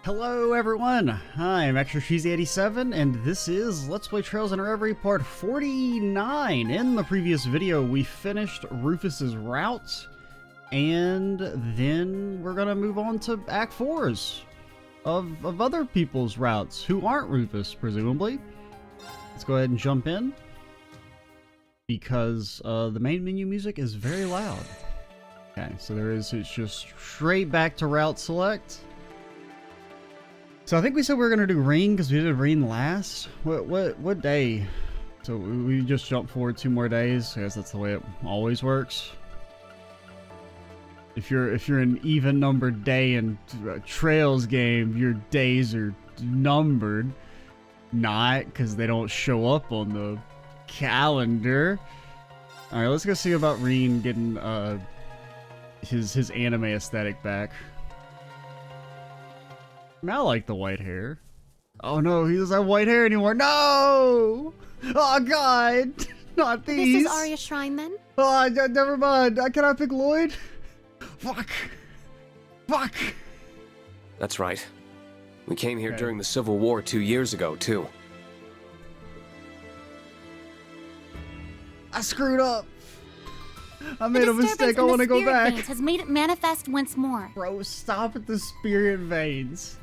Hello everyone, I'm Extra Cheesy 87 and this is Let's Play Trails in Reverie part 49. In the previous video we finished Rufus's route and then we're gonna move on to Act 4's of other people's routes who aren't Rufus, presumably. Let's go ahead and jump in because the main menu music is very loud. Okay, so it's just straight back to route select. So I think we said we were gonna do Rean because we did Rean last. What day? So we just jumped forward 2 more days. I guess that's the way it always works. If you're an even numbered day in a Trails game, your days are numbered. Not because they don't show up on the calendar. All right, let's go see about Rean getting his anime aesthetic back. I like the white hair. Oh no, he doesn't have white hair anymore. No! Oh god! Not these! This is Arya Shrine then? Oh, never mind. Can I pick Lloyd? Fuck! Fuck! That's right. We came here during the Civil War 2 years ago, too. I screwed up! I made a mistake, I want to go back. Veins has made it manifest once more. Bro, stop at the spirit veins.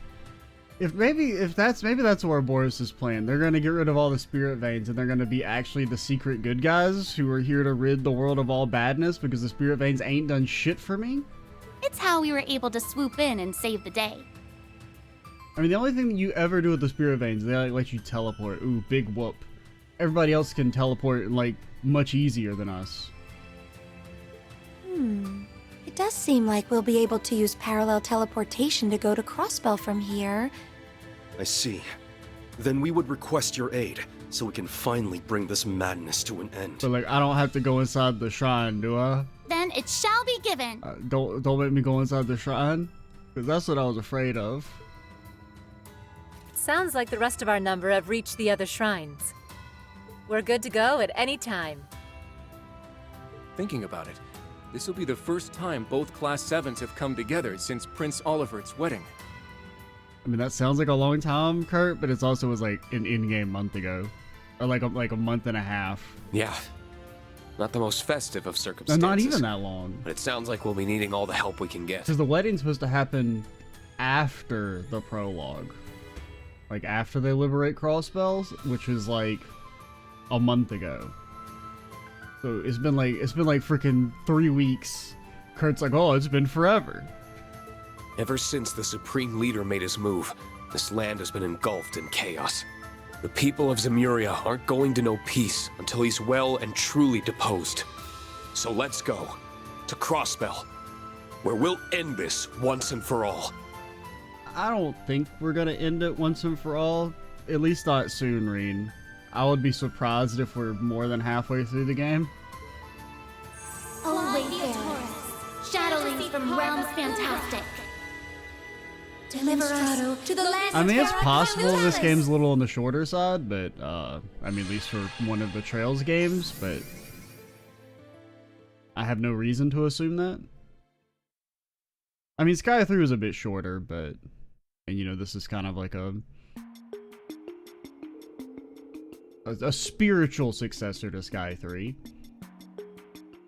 Maybe that's Ouroboros' plan. They're gonna get rid of all the spirit veins and they're gonna be actually the secret good guys who are here to rid the world of all badness because the spirit veins ain't done shit for me. It's how we were able to swoop in and save the day. I mean, the only thing that you ever do with the spirit veins, they let you teleport. Ooh, big whoop. Everybody else can teleport like much easier than us. It does seem like we'll be able to use parallel teleportation to go to Crossbell from here. I see. Then we would request your aid, so we can finally bring this madness to an end. So, like, I don't have to go inside the shrine, do I? Then it shall be given. Don't make me go inside the shrine, because that's what I was afraid of. Sounds like the rest of our number have reached the other shrines. We're good to go at any time. Thinking about it, this will be the first time both Class 7s have come together since Prince Olivert's wedding. I mean, that sounds like a long time, Kurt, but it also was like an in-game month ago. Or like a month and a half. Yeah. Not the most festive of circumstances. Not even that long. But it sounds like we'll be needing all the help we can get. Because the wedding's supposed to happen after the prologue. Like, after they liberate Crossbells, which is like a month ago. So it's been like freaking 3 weeks. Kurt's like, oh, it's been forever. Ever since the Supreme Leader made his move, this land has been engulfed in chaos. The people of Zemuria aren't going to know peace until he's well and truly deposed. So let's go to Crossbell, where we'll end this once and for all. I don't think we're gonna end it once and for all. At least not soon, Rean. I would be surprised if we're more than halfway through the game. Oh, wayfarers, shadowlings from realms fantastic. Deliver us to the land. I mean, it's possible this game's a little on the shorter side, but, I mean, at least for one of the Trails games, but I have no reason to assume that. I mean, Sky 3 was a bit shorter, but, and you know, this is kind of like a spiritual successor to Sky 3.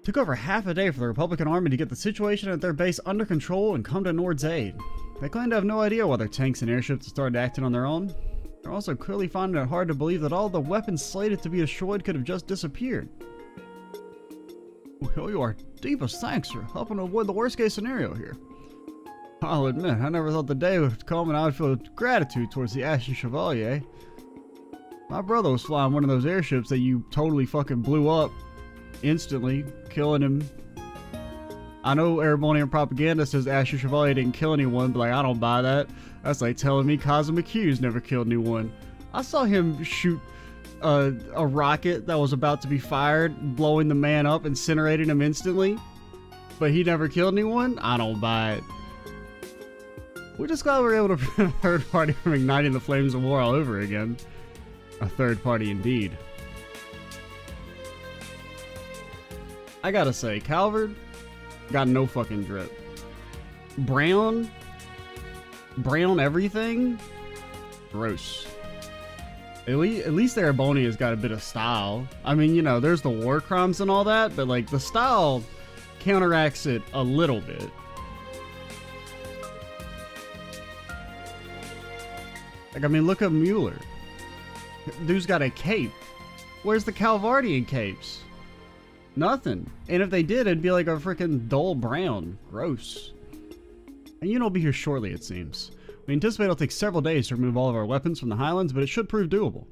Took over half a day for the Republican army to get the situation at their base under control and come to Nord's aid. They claim to have no idea why their tanks and airships have started acting on their own. They're also clearly finding it hard to believe that all the weapons slated to be destroyed could have just disappeared. We owe you our deepest thanks for helping to avoid the worst case scenario here. I'll admit, I never thought the day would come and I would feel gratitude towards the Ashen Chevalier. My brother was flying one of those airships that you totally fucking blew up instantly, killing him. I know Erebonia propaganda says Ashen Chevalier didn't kill anyone, but like, I don't buy that. That's like telling me Cosmic Q's never killed anyone. I saw him shoot a rocket that was about to be fired, blowing the man up, incinerating him instantly, but he never killed anyone? I don't buy it. We're just glad we were able to prevent a third party from igniting the flames of war all over again. A third party indeed. I gotta say, Calvard got no fucking drip. Brown brown everything? Gross. At least Erebonia's got a bit of style. I mean, you know, there's the war crimes and all that, but like the style counteracts it a little bit. Like, I mean, look at Mueller. Dude's got a cape. Where's the Calvardian capes? Nothing. And if they did, it'd be like a freaking dull brown. Gross. And you'll be here shortly, it seems. We anticipate it'll take several days to remove all of our weapons from the Highlands, but it should prove doable.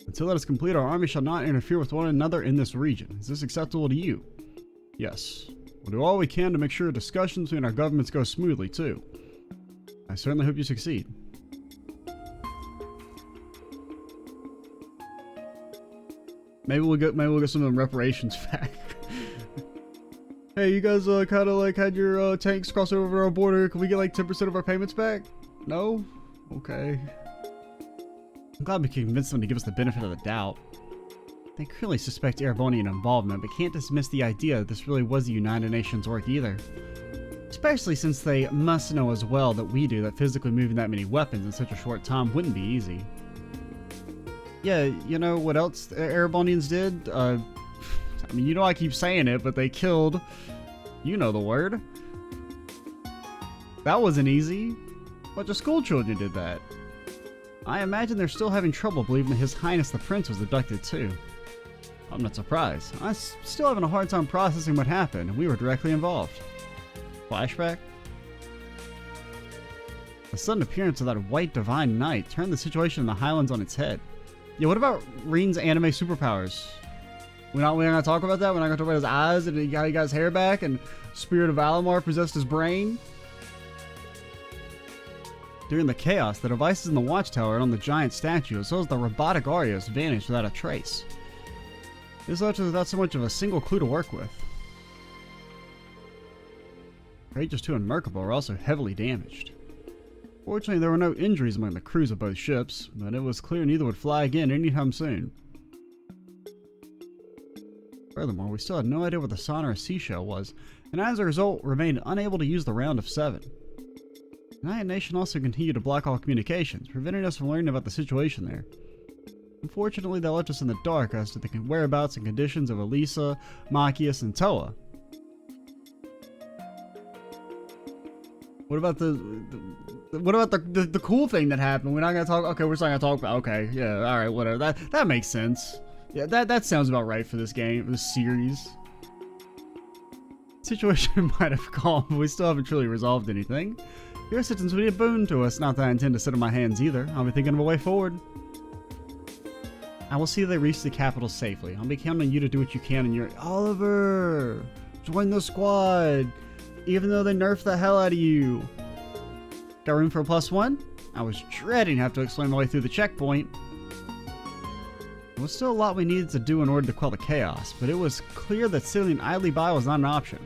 Until that is complete, our army shall not interfere with one another in this region. Is this acceptable to you? Yes. We'll do all we can to make sure discussions between our governments go smoothly, too. I certainly hope you succeed. Maybe we'll get some of them reparations back. Hey, you guys kind of like had your tanks cross over our border. Can we get like 10% of our payments back? No? Okay. I'm glad we can convince them to give us the benefit of the doubt. They clearly suspect Erebonian involvement, but can't dismiss the idea that this really was the United Nations work either. Especially since they must know as well that we do that physically moving that many weapons in such a short time wouldn't be easy. Yeah, you know what else Erebonians did? I mean, you know I keep saying it, but they killed... You know the word. That wasn't easy. A bunch of school children did that. I imagine they're still having trouble believing that His Highness the Prince was abducted too. I'm not surprised. I'm still having a hard time processing what happened, and we were directly involved. Flashback? The sudden appearance of that white divine knight turned the situation in the Highlands on its head. Yeah, what about Rean's anime superpowers? We're not gonna talk about that? We're not gonna talk about his eyes and he got his hair back and Spirit of Alamar possessed his brain? During the chaos, the devices in the watchtower and on the giant statue, as well as the robotic Arios, vanished without a trace. This left us without so much of a single clue to work with. Courageous 2 and Merkable were also heavily damaged. Fortunately, there were no injuries among the crews of both ships, but it was clear neither would fly again anytime soon. Furthermore, we still had no idea what the sonorous seashell was, and as a result, remained unable to use the Round of 7. The United Nation also continued to block all communications, preventing us from learning about the situation there. Unfortunately, they left us in the dark as to the whereabouts and conditions of Elisa, Machias, and Toa. What about the cool thing that happened? We're not gonna talk. Okay, we're just not gonna talk about. Okay, yeah, all right, whatever. That makes sense. Yeah, that sounds about right for this game, this series. Situation might have calmed, but we still haven't truly resolved anything. Your assistance would be a boon to us. Not that I intend to sit on my hands either. I'll be thinking of a way forward. I will see that they reach the capital safely. I'll be counting on you to do what you can in your... Oliver! Join the squad! Even though they nerfed the hell out of you. Got room for a +1? I was dreading to have to explain my way through the checkpoint. There was still a lot we needed to do in order to quell the chaos, but it was clear that sitting idly by was not an option.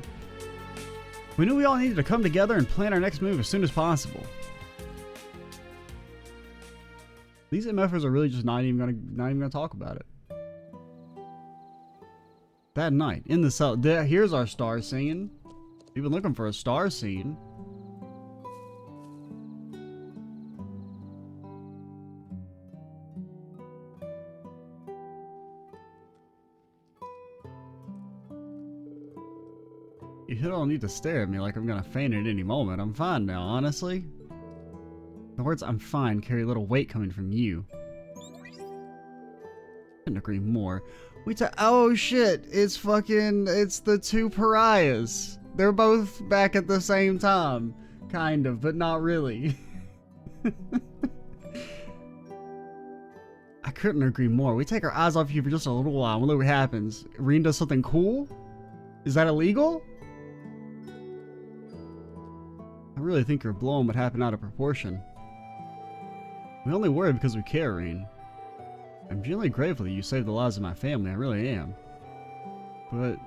We knew we all needed to come together and plan our next move as soon as possible. These MFers are really just not even gonna talk about it. That night, in the cell, here's our star scene. We've been looking for a star scene. You don't need to stare at me like I'm gonna faint at any moment. I'm fine now, honestly. The words "I'm fine" carry a little weight coming from you. Couldn't agree more. Oh shit, it's the two pariahs. They're both back at the same time. Kind of, but not really. I couldn't agree more. We take our eyes off you for just a little while and we'll look what happens. Rean does something cool? Is that illegal? I really think you're blowing what happened out of proportion. We only worry because we care, Rean. I'm genuinely grateful that you saved the lives of my family, I really am. But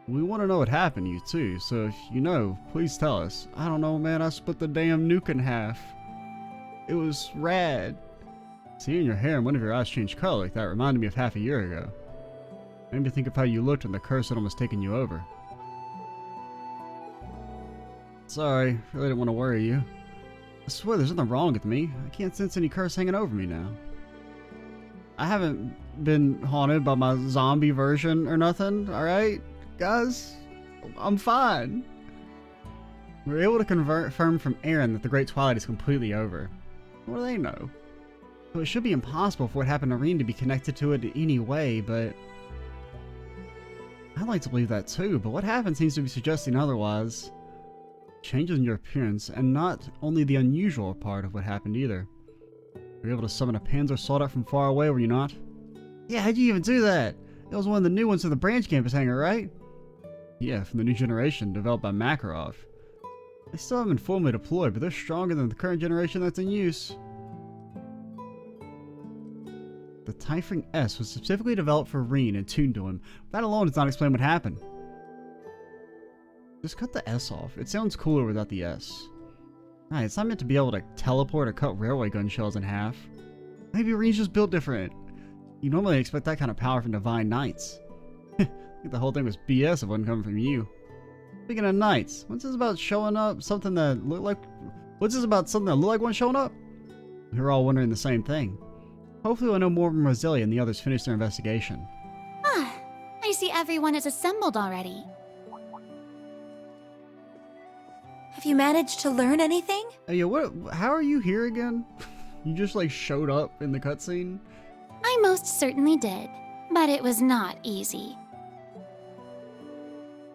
we want to know what happened to you too, so if you know, please tell us. I don't know, man, I split the damn nuke in half. It was rad. Seeing your hair and one of your eyes change color like that reminded me of half a year ago. Made me think of how you looked when the curse had almost taken you over. Sorry, really didn't want to worry you. I swear there's nothing wrong with me. I can't sense any curse hanging over me now. I haven't been haunted by my zombie version or nothing, alright? Guys, I'm fine. We were able to confirm from Aaron that the Great Twilight is completely over. What do they know? So it should be impossible for what happened to Rean to be connected to it in any way, but... I'd like to believe that too, but what happened seems to be suggesting otherwise. Changes in your appearance, and not only the unusual part of what happened either. You were able to summon a Panzer Soldat from far away, were you not? Yeah, how'd you even do that? It was one of the new ones to the branch campus hangar, right? Yeah, from the new generation, developed by Makarov. They still haven't been formally deployed, but they're stronger than the current generation that's in use. The Typhring S was specifically developed for Rean and tuned to him. That alone does not explain what happened. Just cut the S off. It sounds cooler without the S. Right, it's not meant to be able to teleport or cut railway gun shells in half. Maybe Rean's just built different. You normally expect that kind of power from Divine Knights. I think the whole thing was BS if it wasn't coming from you. Speaking of Knights, what's this about showing up something that looked like... What's this about something that looked like one showing up? We're all wondering the same thing. Hopefully we'll know more from Roselia and the others finish their investigation. Ah, I see everyone is assembled already. Have you managed to learn anything? Hey, how are you here again? You just like showed up in the cutscene? I most certainly did, but it was not easy.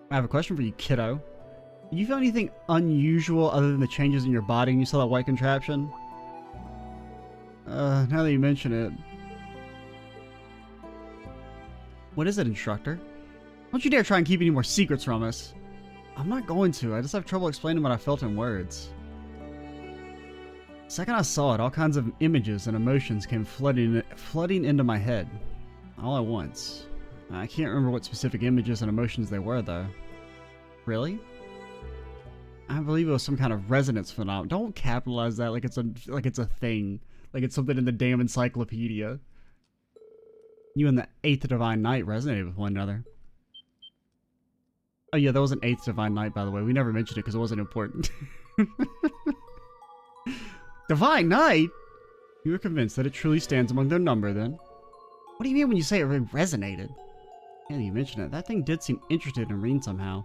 I have a question for you, kiddo. Did you feel anything unusual other than the changes in your body when you saw that white contraption? Now that you mention it. What is it, instructor? Don't you dare try and keep any more secrets from us. I'm not going to, I just have trouble explaining what I felt in words. The second I saw it, all kinds of images and emotions came flooding into my head. All at once. I can't remember what specific images and emotions they were, though. Really? I believe it was some kind of resonance phenomenon. Don't capitalize that like it's a thing. Like it's something in the damn encyclopedia. You and the 8th Divine Knight resonated with one another. Oh yeah, that was an 8th Divine Knight, by the way. We never mentioned it because it wasn't important. Divine Knight? You were convinced that it truly stands among their number, then? What do you mean when you say it resonated? Yeah, you mentioned it. That thing did seem interested in Rean somehow.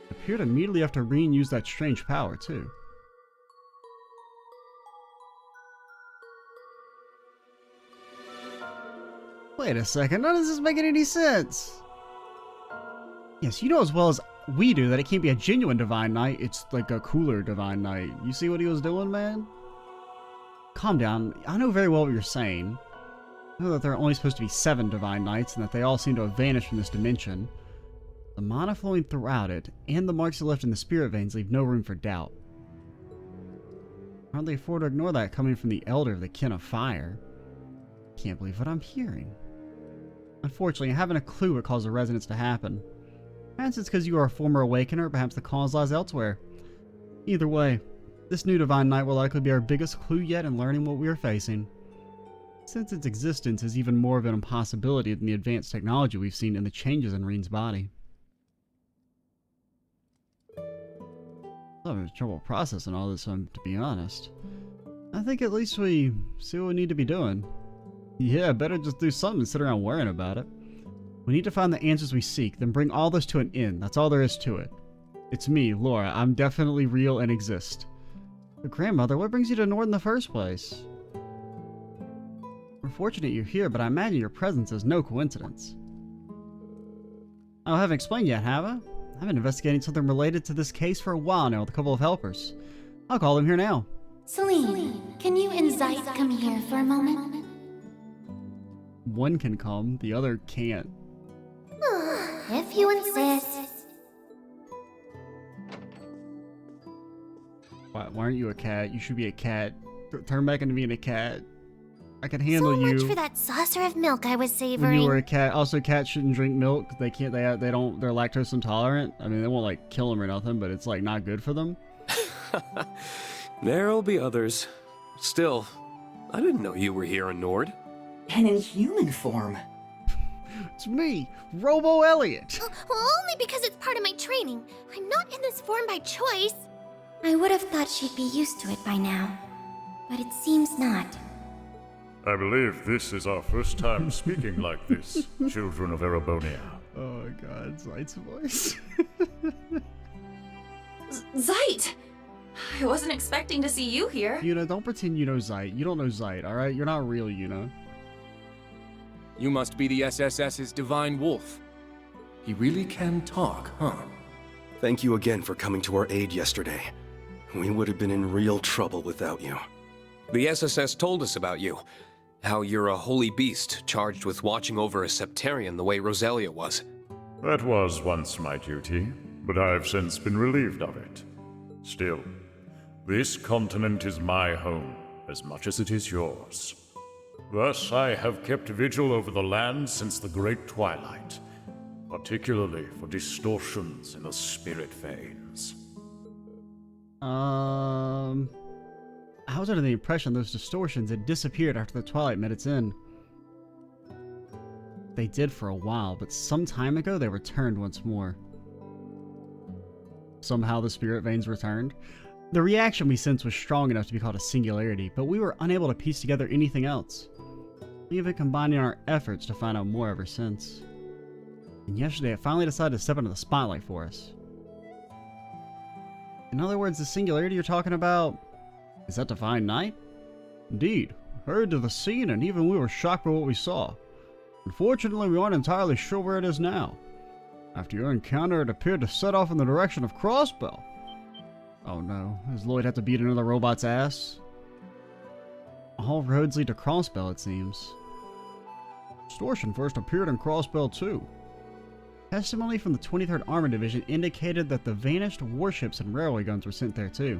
It appeared immediately after Rean used that strange power, too. Wait a second, none of this is making any sense. Yes, you know as well as we do that it can't be a genuine Divine Knight, it's like a cooler Divine Knight. You see what he was doing, man? Calm down, I know very well what you're saying. I know that there are only supposed to be 7 Divine Knights and that they all seem to have vanished from this dimension. The mana flowing throughout it, and the marks it left in the spirit veins leave no room for doubt. Hardly afford to ignore that coming from the Elder of the Kin of Fire. Can't believe what I'm hearing. Unfortunately, I haven't a clue what caused the resonance to happen. Perhaps it's because you are a former Awakener, perhaps the cause lies elsewhere. Either way, this new Divine Knight will likely be our biggest clue yet in learning what we are facing. Since its existence is even more of an impossibility than the advanced technology we've seen in the changes in Rean's body. I'm having trouble processing all this, to be honest. I think at least we see what we need to be doing. Yeah, better just do something and sit around worrying about it. We need to find the answers we seek, then bring all this to an end. That's all there is to it. It's me, Laura. I'm definitely real and exist. But grandmother, what brings you to Nord in the first place? We're fortunate you're here, but I imagine your presence is no coincidence. I haven't explained yet, have I? I've been investigating something related to this case for a while now with a couple of helpers. I'll call them here now. Celine, can you and Zeit come here for a moment? One can come, the other can't. If you insist. Why aren't you a cat? You should be a cat. Turn back into being a cat. I can handle you. So much for that saucer of milk I was savoring. When you were a cat. Also, cats shouldn't drink milk. They can't. They're lactose intolerant. I mean, they won't like kill them or nothing, but it's like not good for them. There'll be others. Still, I didn't know you were here in Nord. And in human form. It's me, Robo Elliot. Only because it's part of my training. I'm not in this form by choice. I would have thought she'd be used to it by now, but it seems not. I believe this is our first time speaking like this, children of Erebonia. Oh my god, Zeit's voice. Zeit! I wasn't expecting to see you here. Yuna, don't pretend you know Zeit. You don't know Zeit, alright? You're not real, Yuna. You must be the SSS's Divine Wolf. He really can talk, huh? Thank you again for coming to our aid yesterday. We would have been in real trouble without you. The SSS told us about you. How you're a holy beast charged with watching over a septarian the way Roselia was. That was once my duty, but I've since been relieved of it. Still, this continent is my home as much as it is yours. Thus, I have kept vigil over the land since the Great Twilight, particularly for distortions in the spirit veins. I was under the impression those distortions had disappeared after the Twilight met its end. They did for a while, but some time ago they returned once more. Somehow the spirit veins returned. The reaction we sensed was strong enough to be called a singularity, but we were unable to piece together anything else. We have been combining our efforts to find out more ever since. And yesterday it finally decided to step into the spotlight for us. In other words, the singularity you're talking about, is that Divine Night? Indeed. Hurried to the scene and even we were shocked by what we saw. Unfortunately, we aren't entirely sure where it is now. After your encounter, it appeared to set off in the direction of Crossbell. Oh no, does Lloyd have to beat another robot's ass? All roads lead to Crossbell, it seems. Distortion first appeared in Crossbell too. Testimony from the 23rd Armored Division indicated that the vanished warships and railway guns were sent there too.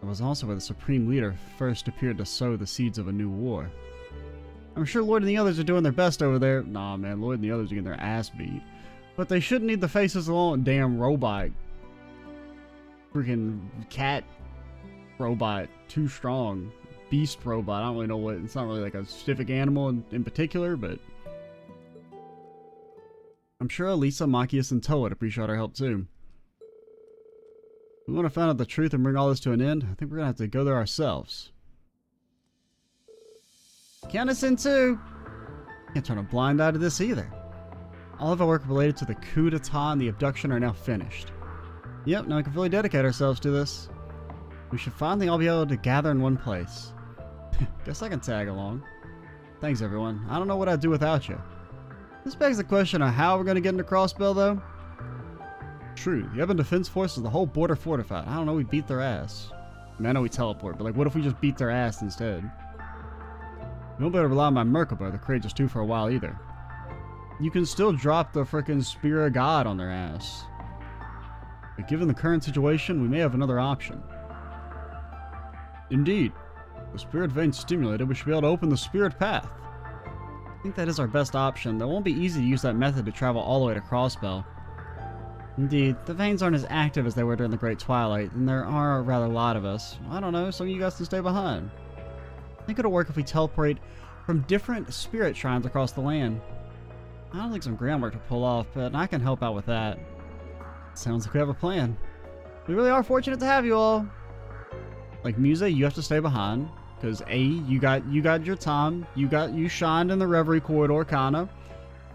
It was also where the Supreme Leader first appeared to sow the seeds of a new war. I'm sure Lloyd and the others are doing their best over there. Nah man, Lloyd and the others are getting their ass beat. But they shouldn't need the faces alone. Damn robot. Freaking cat robot. Too strong. Beast robot. I don't really know what. It's not really like a specific animal in particular, but I'm sure Elisa, Machias, and Toa would appreciate our help too. If we want to find out the truth and bring all this to an end, I think we're going to have to go there ourselves. Count us in too! Can't turn a blind eye to this either. All of our work related to the coup d'etat and the abduction are now finished. Yep, now we can fully dedicate ourselves to this. We should finally all be able to gather in one place. Guess I can tag along. Thanks everyone. I don't know what I'd do without you. This begs the question of how we're going to get into Crossbell though. True, the Ebon Defense Force is the whole border fortified. I don't know, we beat their ass. I mean, I know we teleport, but like what if we just beat their ass instead? You don't better rely on my Merkaba, the Courageous 2 for a while either. You can still drop the frickin' Spear of God on their ass. But given the current situation, we may have another option. Indeed. With the spirit vein stimulated, we should be able to open the spirit path. I think that is our best option, though it won't be easy to use that method to travel all the way to Crossbell. Indeed, the veins aren't as active as they were during the Great Twilight, and there are a rather lot of us. I don't know, some of you guys can stay behind. I think it'll work if we teleport from different spirit shrines across the land. I don't think some groundwork to pull off, but I can help out with that. Sounds like we have a plan. We really are fortunate to have you all. Like Muse, you have to stay behind, because A, you got your time. You shined in the Reverie corridor, kinda.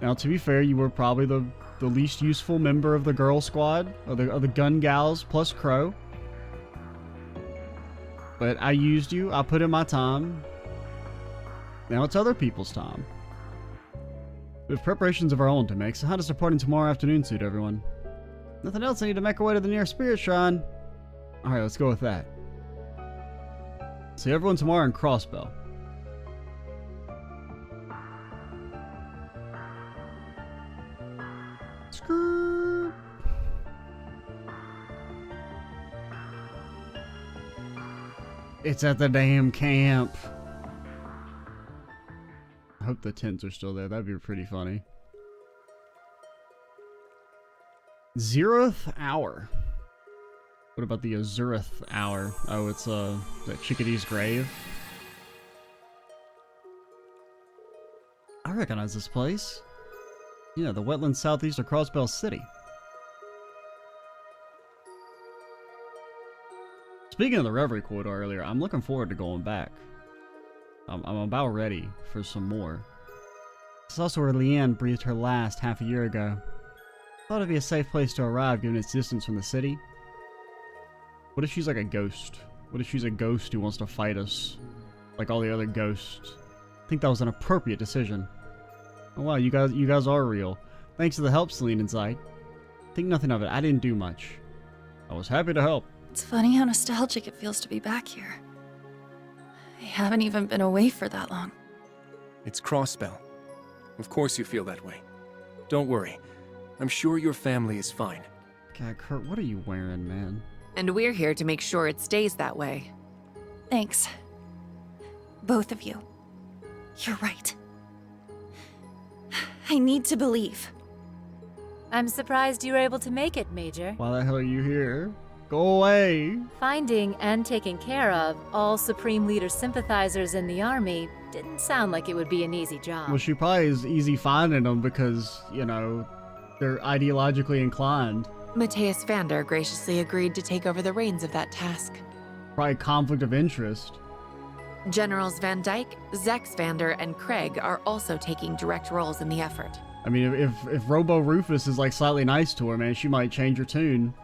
Now, to be fair, you were probably the least useful member of the girl squad, or the gun gals plus Crow. But I used you. I put in my time. Now it's other people's time. We have preparations of our own to make, so how does departing tomorrow afternoon suit everyone? Nothing else, I need to make our way to the nearest spirit shrine. Alright, let's go with that. See everyone tomorrow in Crossbell. Screw. It's at the damn camp. I hope the tents are still there. That'd be pretty funny. 0th hour. What about the Azureth hour? Oh, it's that Chickadee's grave. I recognize this place. Yeah, the wetlands southeast of Crossbell City. Speaking of the Reverie quote earlier, I'm looking forward to going back. I'm about ready for some more. This is also where Leanne breathed her last half a year ago. Thought it'd be a safe place to arrive given its distance from the city. What if she's like a ghost? What if she's a ghost who wants to fight us? Like all the other ghosts. I think that was an appropriate decision. Oh wow, you guys are real. Thanks to the help, Celine and Zeit. Think nothing of it, I didn't do much. I was happy to help. It's funny how nostalgic it feels to be back here. I haven't even been away for that long. It's Crossbell. Of course you feel that way. Don't worry. I'm sure your family is fine. God, Kurt, what are you wearing, man? And we're here to make sure it stays that way. Thanks. Both of you. You're right. I need to believe. I'm surprised you were able to make it, Major. Why the hell are you here? Go away! Finding and taking care of all Supreme Leader sympathizers in the army didn't sound like it would be an easy job. Well, she probably is easy finding them because, you know, they're ideologically inclined. Matthias Vander graciously agreed to take over the reins of that task. Probably conflict of interest. Generals Van Dyke, Zex Vander, and Craig are also taking direct roles in the effort. I mean, if Robo Rufus is like slightly nice to her, man, she might change her tune.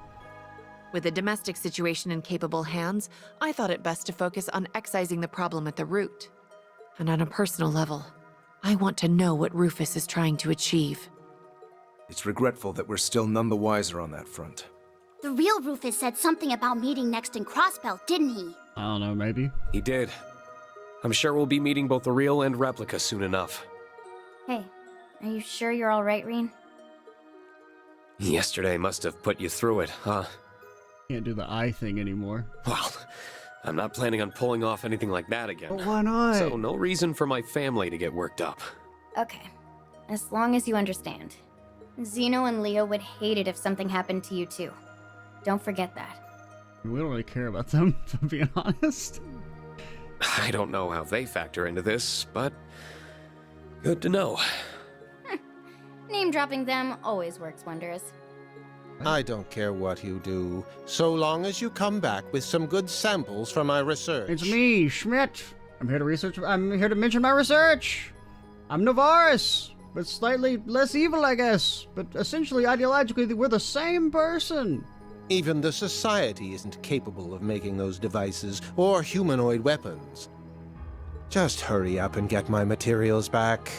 With the domestic situation in capable hands, I thought it best to focus on excising the problem at the root. And on a personal level, I want to know what Rufus is trying to achieve. It's regretful that we're still none the wiser on that front. The real Rufus said something about meeting next in Crossbell, didn't he? I don't know, maybe. He did. I'm sure we'll be meeting both the real and replica soon enough. Hey, are you sure you're alright, Rean? Yesterday must have put you through it, huh? Can't do the eye thing anymore. Well, I'm not planning on pulling off anything like that again. But why not? So no reason for my family to get worked up. Okay, as long as you understand. Zeno and Leo would hate it if something happened to you too. Don't forget that. We don't really care about them, if I'm being honest. I don't know how they factor into this, but good to know. Name dropping them always works wonders. I don't care what you do, so long as you come back with some good samples for my research. It's me, Schmidt. I'm here to mention my research. I'm Navaris, but slightly less evil, I guess. But essentially, ideologically, we're the same person. Even the Society isn't capable of making those devices or humanoid weapons. Just hurry up and get my materials back.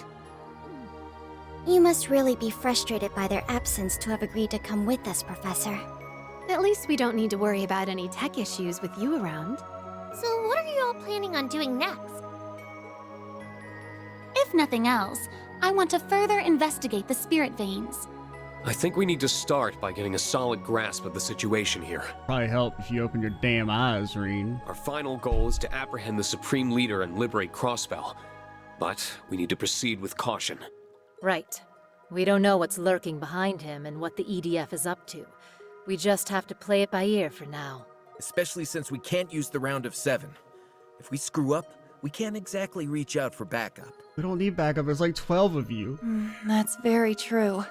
You must really be frustrated by their absence to have agreed to come with us, Professor. At least we don't need to worry about any tech issues with you around. So what are you all planning on doing next? If nothing else, I want to further investigate the spirit veins. I think we need to start by getting a solid grasp of the situation here. Probably help if you open your damn eyes, Rean. Our final goal is to apprehend the Supreme Leader and liberate Crossbell. But we need to proceed with caution. Right. We don't know what's lurking behind him and what the EDF is up to. We just have to play it by ear for now. Especially since we can't use the round of 7. If we screw up, we can't exactly reach out for backup. We don't need backup, there's like 12 of you. That's very true.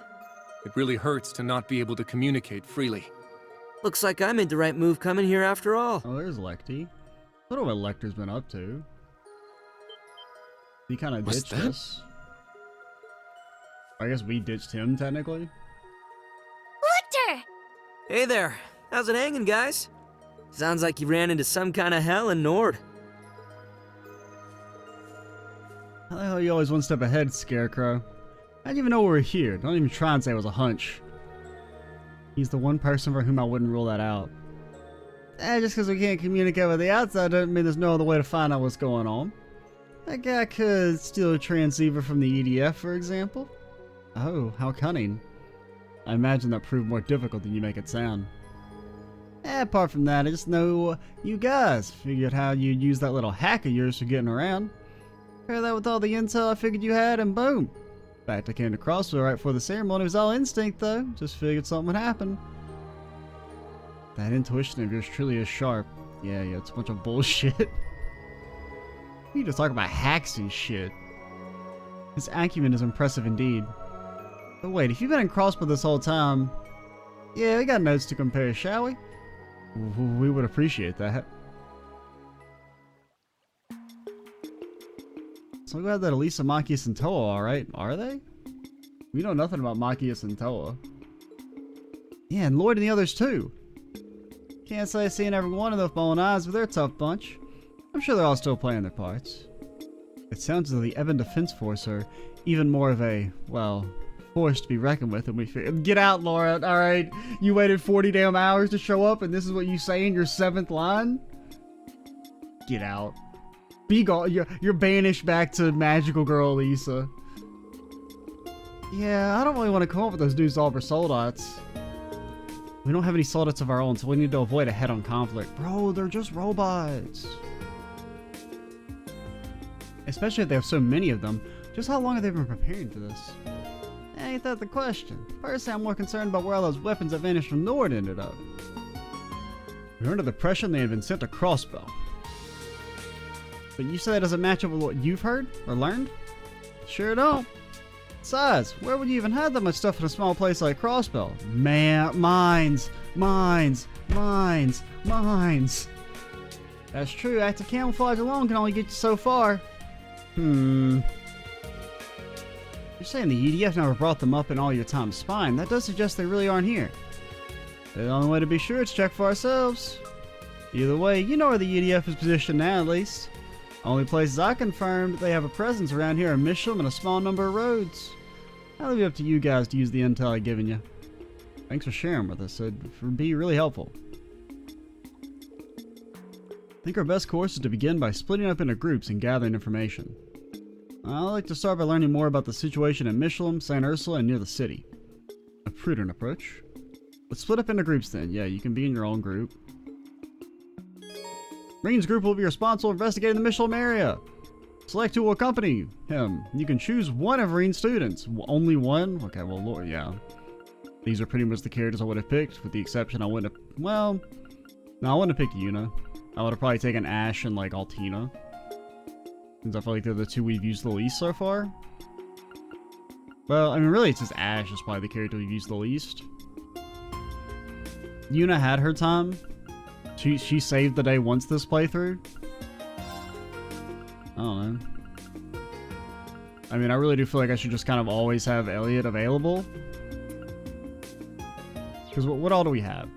It really hurts to not be able to communicate freely. Looks like I made the right move coming here after all. Oh, there's Lecty. I don't know what Lecter's been up to. He kind of ditched us. I guess we ditched him, technically. Lecter! Hey there. How's it hanging, guys? Sounds like you ran into some kind of hell in Nord. How the hell are you always one step ahead, Scarecrow? I didn't even know we were here. Don't even try and say it was a hunch. He's the one person for whom I wouldn't rule that out. Just because we can't communicate with the outside doesn't mean there's no other way to find out what's going on. That guy could steal a transceiver from the EDF, for example. Oh, how cunning. I imagine that proved more difficult than you make it sound. Apart from that, I just know you guys figured how you'd use that little hack of yours for getting around. Pair that with all the intel I figured you had, and boom. In fact, I came to Crossbell right before the ceremony. It was all instinct, though. Just figured something would happen. That intuition of yours truly is sharp. Yeah, it's a bunch of bullshit. You just talk about hacks and shit. His acumen is impressive indeed. But wait, if you've been in Crossbell this whole time... Yeah, we got notes to compare, shall we? We would appreciate that. So I'm glad that Elisa, Machias, and Toa are alright. Are they? We know nothing about Machias and Toa. Yeah, and Lloyd and the others too. Can't say I've seen every one of those bowling eyes, but they're a tough bunch. I'm sure they're all still playing their parts. It sounds as though the Evan Defense Force are even more of a, well, force to be reckoned with than we figured. Get out, Laura. Alright, you waited 40 damn hours to show up and this is what you say in your 7th line? Get out. Be gone. You're banished back to Magical Girl Lisa. Yeah, I don't really want to come up with those dudes all for soldats. We don't have any soldats of our own, so we need to avoid a head-on conflict. Bro, they're just robots. Especially if they have so many of them. Just how long have they been preparing for this? Ain't that the question? Personally, I'm more concerned about where all those weapons that vanished from Nord ended up. We were under the impression they had been sent to Crossbell. But you say that doesn't match up with what you've heard or learned? Sure don't. Besides, where would you even have that much stuff in a small place like Crossbell? Man, mines. That's true, active camouflage alone can only get you so far. You're saying the EDF never brought them up in all your time spying. That does suggest they really aren't here. The only way to be sure is check for ourselves. Either way, you know where the EDF is positioned now, at least. Only places I confirmed they have a presence around here are Michelin and a small number of roads. I'll leave it up to you guys to use the intel I've given you. Thanks for sharing with us. It'd be really helpful. I think our best course is to begin by splitting up into groups and gathering information. I'd like to start by learning more about the situation in Michelin, St. Ursula, and near the city. A prudent approach. Let's split up into groups then. Yeah, you can be in your own group. Rean's group will be responsible for investigating the Michelin area. Select who will accompany him. You can choose one of Rean's students. Only one? Okay, well, Lord, yeah. These are pretty much the characters I would have picked, with the exception I wouldn't have... Well, no, I wouldn't have picked Yuna. I would have probably taken Ash and, like, Altina. Since I feel like they're the two we've used the least so far. Well, I mean, really, it's just Ash is probably the character we've used the least. Yuna had her time. She saved the day once this playthrough. I don't know. I mean, I really do feel like I should just kind of always have Elliot available. Because what all do we have?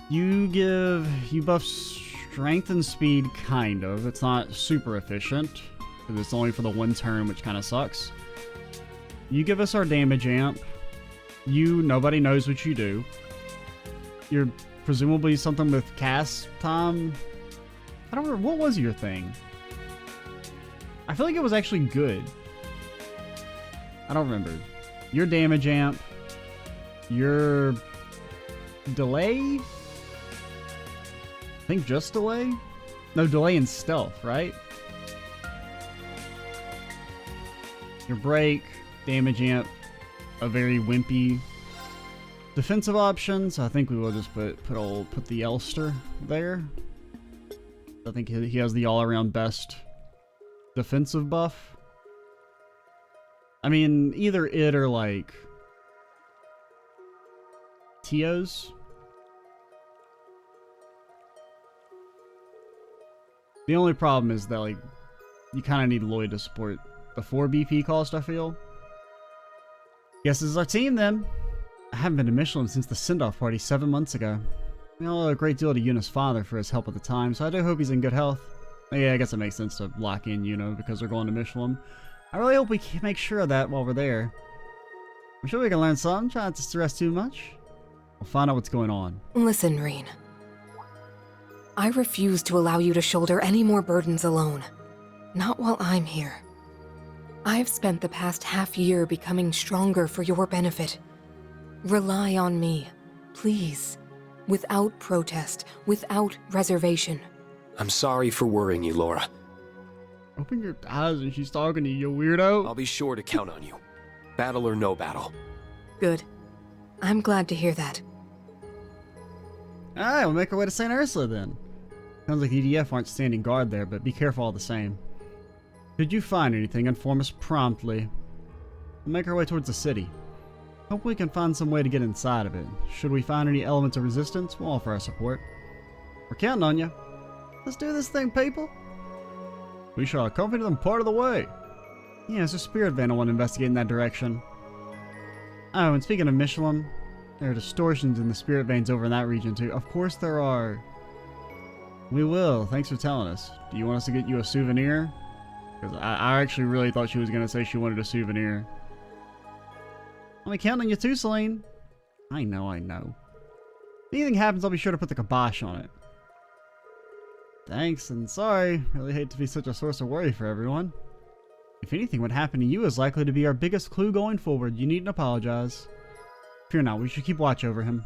You buff strength and speed, kind of. It's not super efficient, because it's only for the one turn, which kind of sucks. You give us our damage amp. Nobody knows what you do. You're presumably something with cast time. I don't remember, what was your thing? I feel like it was actually good. I don't remember. Your damage amp. Your delay? I think just delay? No, delay and stealth, right? Your break, damage amp, a very wimpy defensive options. I think we will just put the Elster there. I think he has the all-around best defensive buff. I mean, either it or like Tio's. The only problem is that, like, you kind of need Lloyd to support the 4 BP cost, I feel. Guess this is our team then. I haven't been to Michelin since the send-off party 7 months ago. I owe a great deal to Yuna's father for his help at the time, so I do hope he's in good health. Yeah, I guess it makes sense to lock in Yuna because they're going to Michelin. I really hope we can make sure of that while we're there. I'm sure we can learn something, try not to stress too much. We'll find out what's going on. Listen, Rean. I refuse to allow you to shoulder any more burdens alone. Not while I'm here. I've spent the past half-year becoming stronger for your benefit. Rely on me, please. Without protest, without reservation. I'm sorry for worrying you, Laura. Open your eyes when she's talking to you, weirdo. I'll be sure to count on you. Battle or no battle. Good. I'm glad to hear that. Alright, we'll make our way to St. Ursula then. Sounds like the EDF aren't standing guard there, but be careful all the same. Should you find anything, inform us promptly. We'll make our way towards the city. Hope we can find some way to get inside of it. Should we find any elements of resistance, we'll offer our support. We're counting on you. Let's do this thing, people. We shall accompany them part of the way. Yeah, there's a spirit van I want to investigate in that direction. Oh, and speaking of Michelin, there are distortions in the spirit veins over in that region too. Of course there are. We will. Thanks for telling us. Do you want us to get you a souvenir? Because I actually really thought she was going to say she wanted a souvenir. I'm counting on you too, Celine. I know. If anything happens, I'll be sure to put the kibosh on it. Thanks, and sorry. Really hate to be such a source of worry for everyone. If anything would happen to you is likely to be our biggest clue going forward. You needn't apologize. Fear not, we should keep watch over him.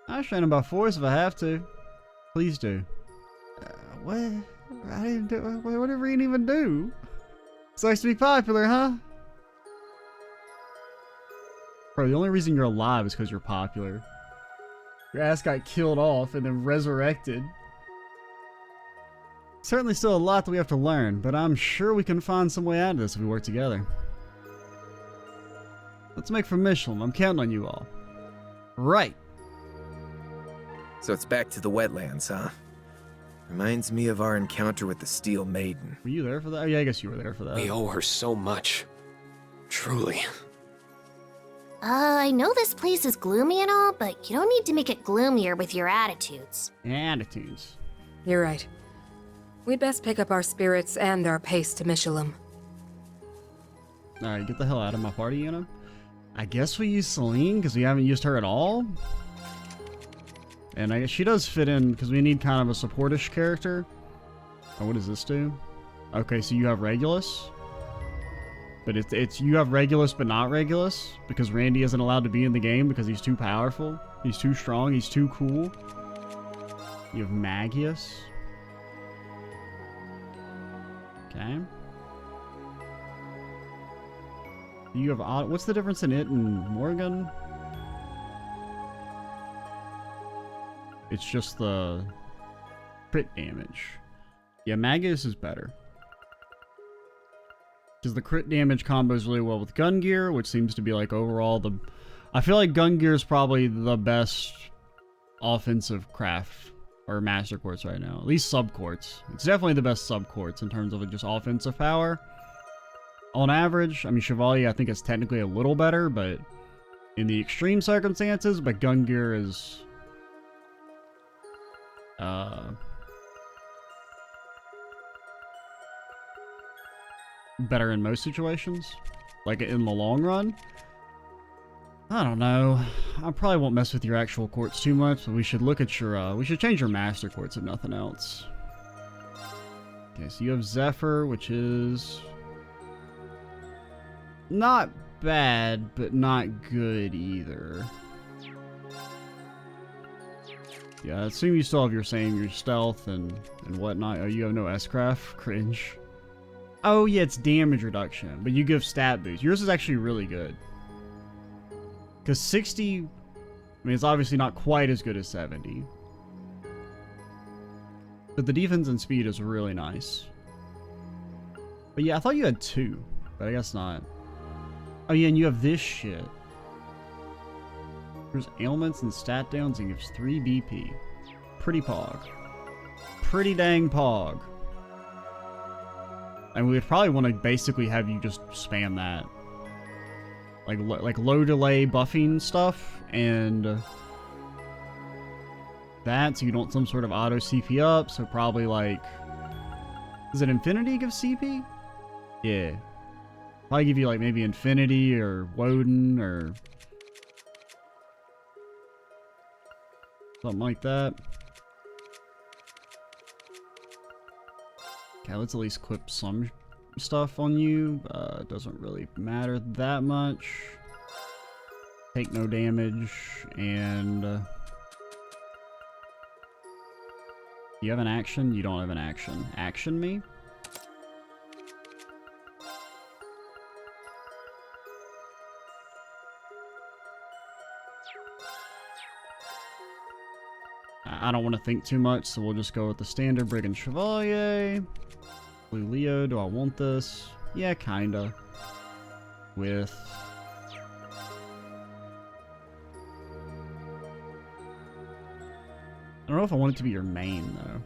I'll train him by force if I have to. Please do. What? I didn't do. What did Rean even do? Sucks to be popular, huh? Bro, the only reason you're alive is because you're popular. Your ass got killed off and then resurrected. Certainly still a lot that we have to learn, but I'm sure we can find some way out of this if we work together. Let's make for Michelin. I'm counting on you all. Right. So it's back to the wetlands, huh? Reminds me of our encounter with the Steel Maiden. Were you there for that? Oh, yeah, I guess you were there for that. We owe her so much. Truly. I know this place is gloomy and all, but you don't need to make it gloomier with your attitudes. Attitudes. You're right. We'd best pick up our spirits and our pace to Michelin. Alright, get the hell out of my party, you know? I guess we use Celine because we haven't used her at all. And I guess she does fit in because we need kind of a supportish character. Oh, what does this do? Okay, so you have Regulus. But it's you have Regulus but not Regulus because Randy isn't allowed to be in the game because he's too powerful. He's too strong. He's too cool. You have Magius. Okay. You have what's the difference in it and Morgan? It's just the crit damage. Yeah, Magius is better. Because the crit damage combos really well with gun gear, which seems to be like overall the... I feel like gun gear is probably the best offensive craft or master quartz right now. At least sub quartz. It's definitely the best sub quartz in terms of just offensive power. On average, I mean Chevalier I think is technically a little better, but in the extreme circumstances, but gun gear is better in most situations, like in the long run. I don't know. I probably won't mess with your actual quartz too much, but we should look at your, we should change your master quartz if nothing else. Okay, so you have Zephyr, which is not bad, but not good either. Yeah, I assume you still have your stealth and whatnot. Oh, you have no S-Craft? Cringe. Oh, yeah, it's damage reduction, but you give stat boost. Yours is actually really good. Because 60, I mean, it's obviously not quite as good as 70. But the defense and speed is really nice. But yeah, I thought you had 2, but I guess not. Oh yeah, and you have this shit. There's ailments and stat downs and gives 3 BP. Pretty pog. Pretty dang pog. And we would probably want to basically have you just spam that. Like low delay buffing stuff and that, so you don't some sort of auto CP up, so probably like... Is it Infinity give CP? Yeah. Probably give you like maybe Infinity or Woden or something like that. Okay, let's at least clip some stuff on you. Doesn't really matter that much. Take no damage, and you have an action? You don't have an action. Action me? I don't want to think too much, so we'll just go with the standard Brigand Chevalier. Blue Leo, do I want this? Yeah, kinda. With I don't know if I want it to be your main, though.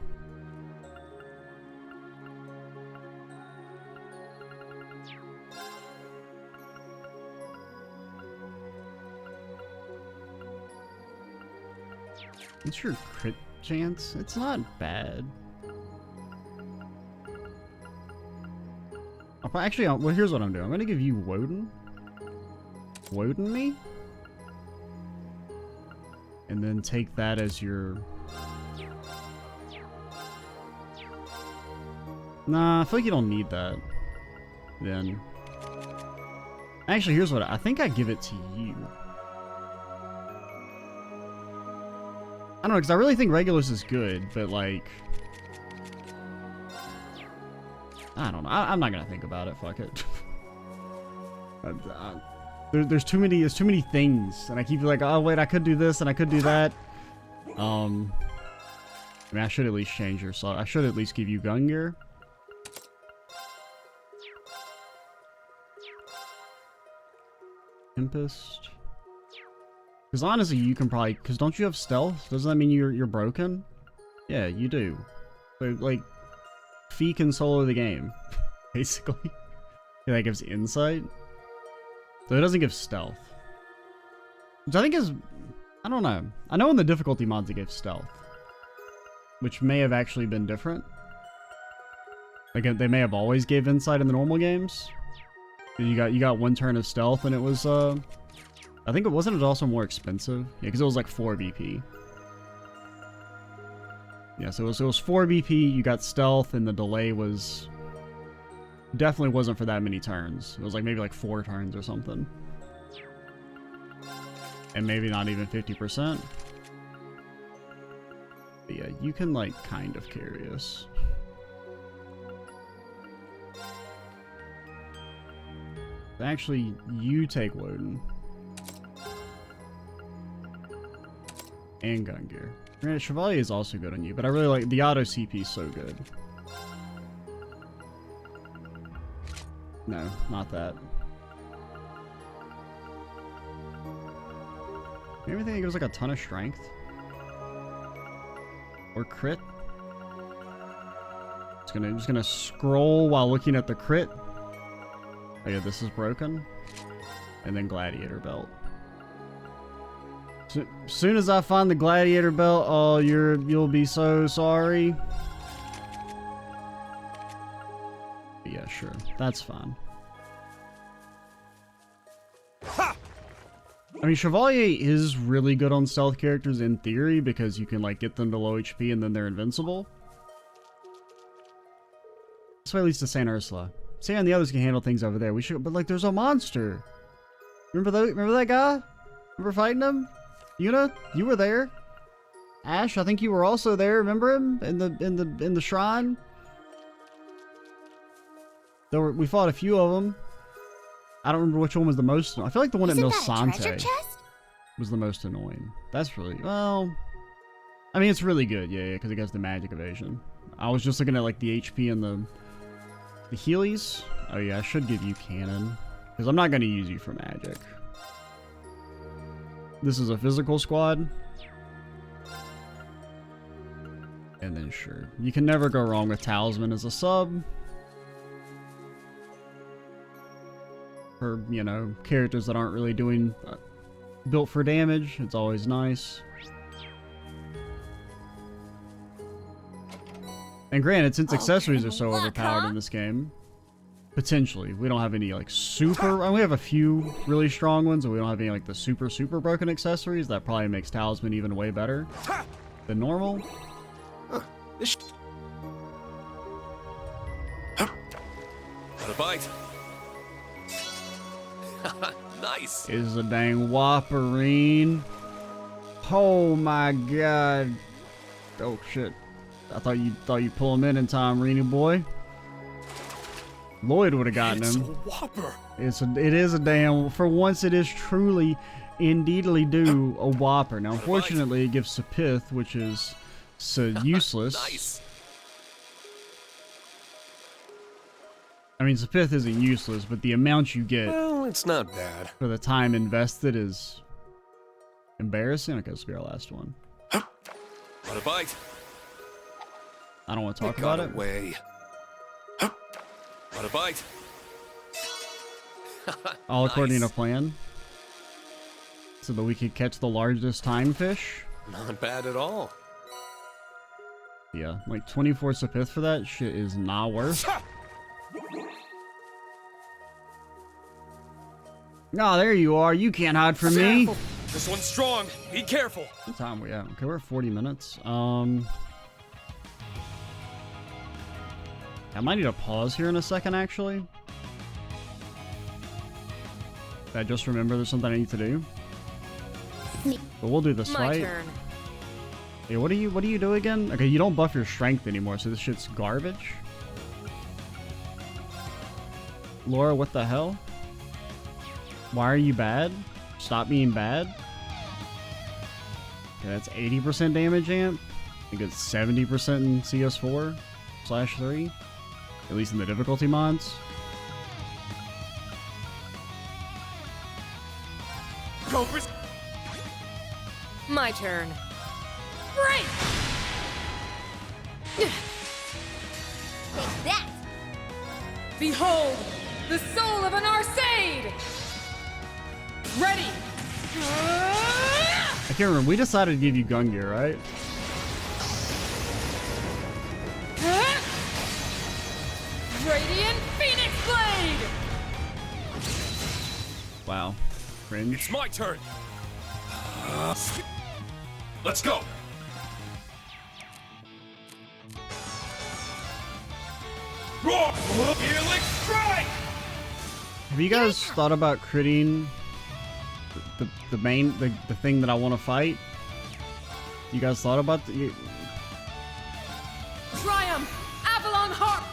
What's your crit chance? It's not bad. Actually, well, here's what I'm doing. I'm gonna give you Woden. Woden me? And then take that as your... Nah, I feel like you don't need that. Then... Actually, here's what I think I give it to you. I don't know, because I really think Regulus is good, but like... I don't know. I'm not gonna think about it. Fuck it. There's too many things, and I keep like, oh wait, I could do this and I could do that. I mean, I should at least change your slot. I should at least give you gun gear. Tempest. Because honestly, you can probably... Because don't you have stealth? Doesn't that mean you're broken? Yeah, you do. So, like, Fee can solo the game, basically. Yeah, that gives insight. So it doesn't give stealth. Which I think is... I don't know. I know in the difficulty mods it gives stealth. Which may have actually been different. Like, they may have always gave insight in the normal games. You got one turn of stealth, and it was, I think it wasn't also more expensive. Yeah, because it was like 4 BP. Yeah, so it was 4 BP, you got stealth, and the delay was... Definitely wasn't for that many turns. It was like maybe like 4 turns or something. And maybe not even 50%. But yeah, you can like kind of carry us. Actually, you take Woden. And gun gear. Granted, Chevalier is also good on you, but I really like the auto CP is so good. No, not that. Everything that gives like a ton of strength. Or crit. I'm just gonna scroll while looking at the crit. Oh yeah, this is broken. And then Gladiator Belt. So, as soon as I find the Gladiator Belt, oh, you'll be so sorry. Yeah, sure. That's fine. Ha! I mean, Chevalier is really good on stealth characters in theory because you can like get them to low HP and then they're invincible. That's why at least to St. Ursula. Say and the others can handle things over there. We should, but like, there's a monster. Remember that guy? Remember fighting him? Yuna, you were there. Ash, I think you were also there. Remember him in the shrine? We fought a few of them. I don't remember which one was the most. I feel like the one at Milsante was the most annoying. That's really well. I mean, it's really good, yeah, because it gets the magic evasion. I was just looking at like the HP and the Heelys. Oh yeah, I should give you cannon because I'm not going to use you for magic. This is a physical squad. And then sure, you can never go wrong with Talisman as a sub. For, you know, characters that aren't really doing built for damage, it's always nice. And granted, since accessories are so overpowered in this game, potentially, we don't have any like super, we have a few really strong ones, and we don't have any like the super broken accessories. That probably makes Talisman even way better than normal. The bite. Nice. Is a dang whopperine. Oh my god. Oh shit. I thought you'd pull him in time, Reanie boy. Lloyd would have gotten him. It's a whopper. It is a damn. For once, it is truly, indeedly do a whopper. Now, unfortunately, it gives Sepith, which is so useless. Nice. I mean, Sepith isn't useless, but the amount you get. Well, it's not bad. For the time invested is embarrassing. Okay, this will be our last one. What a bite. I don't want to talk It got about it. away. What a bite. All according to Nice. plan. So that we could catch the largest time fish. Not bad at all. Yeah, like 24's a fifth for that shit is not worth. No, there you are. You can't hide from me. This one's strong. Be careful. What time are we at? Okay, we're at 40 minutes. I might need to pause here in a second, actually. I just remember there's something I need to do. But we'll do this My fight. turn. Hey, what do you do again? Okay, you don't buff your strength anymore, so this shit's garbage. Laura, what the hell? Why are you bad? Stop being bad. Okay, that's 80% damage amp. I think it's 70% in CS4/3. At least in the difficulty mods. My turn. Break! Take that! Behold, the soul of an Arcade! Ready! I can't remember. We decided to give you gun gear, right? Radiant Phoenix Blade! Wow. Cringe. It's my turn. Let's go. Helix strike! Have you guys thought about critting the main the thing that I want to fight? You guys thought about the, Triumph! Avalon Harp!